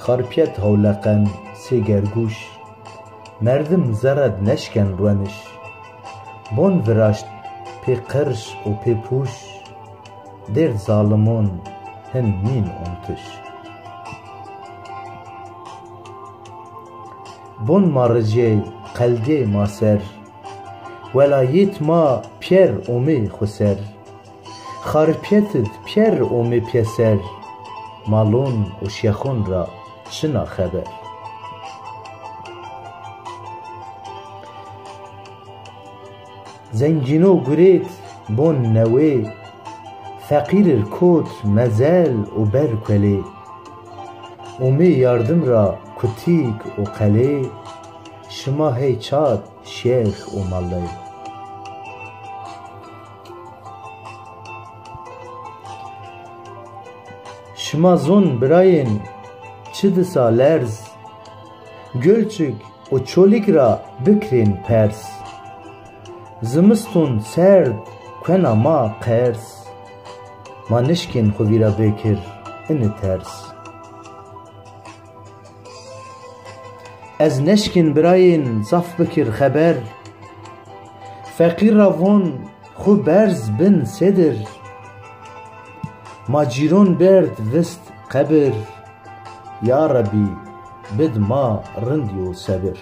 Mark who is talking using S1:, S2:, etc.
S1: خارپیت هولقن سیگرگوش مردم زرد نشکن رونش بون وراشت پی قرش و پی پوش در ظالمون هن مین اونتش بون مارجی قلگه ماسر ولایت ما پیر اومی خسر خارپیتت پیر اومی پیسر مالون و شیخون را شنا خبر زنجینو گریت بون نوی فقیر کوت مزل و برکلی اومی یاردم را کتیک و قلی شما هی چاد شیخ و مالی شما زون براین چه دسا لرز گلچک و چولیک را بکرین پرس زمستون سرد کنا ما قرس ما نشکن خوی را بکر این ترس از نشکن براین صف بکر خبر فقیر را وون خو برز بن صدر ما جیرون برد وست قبر یا ربی بد ما رندی و صبر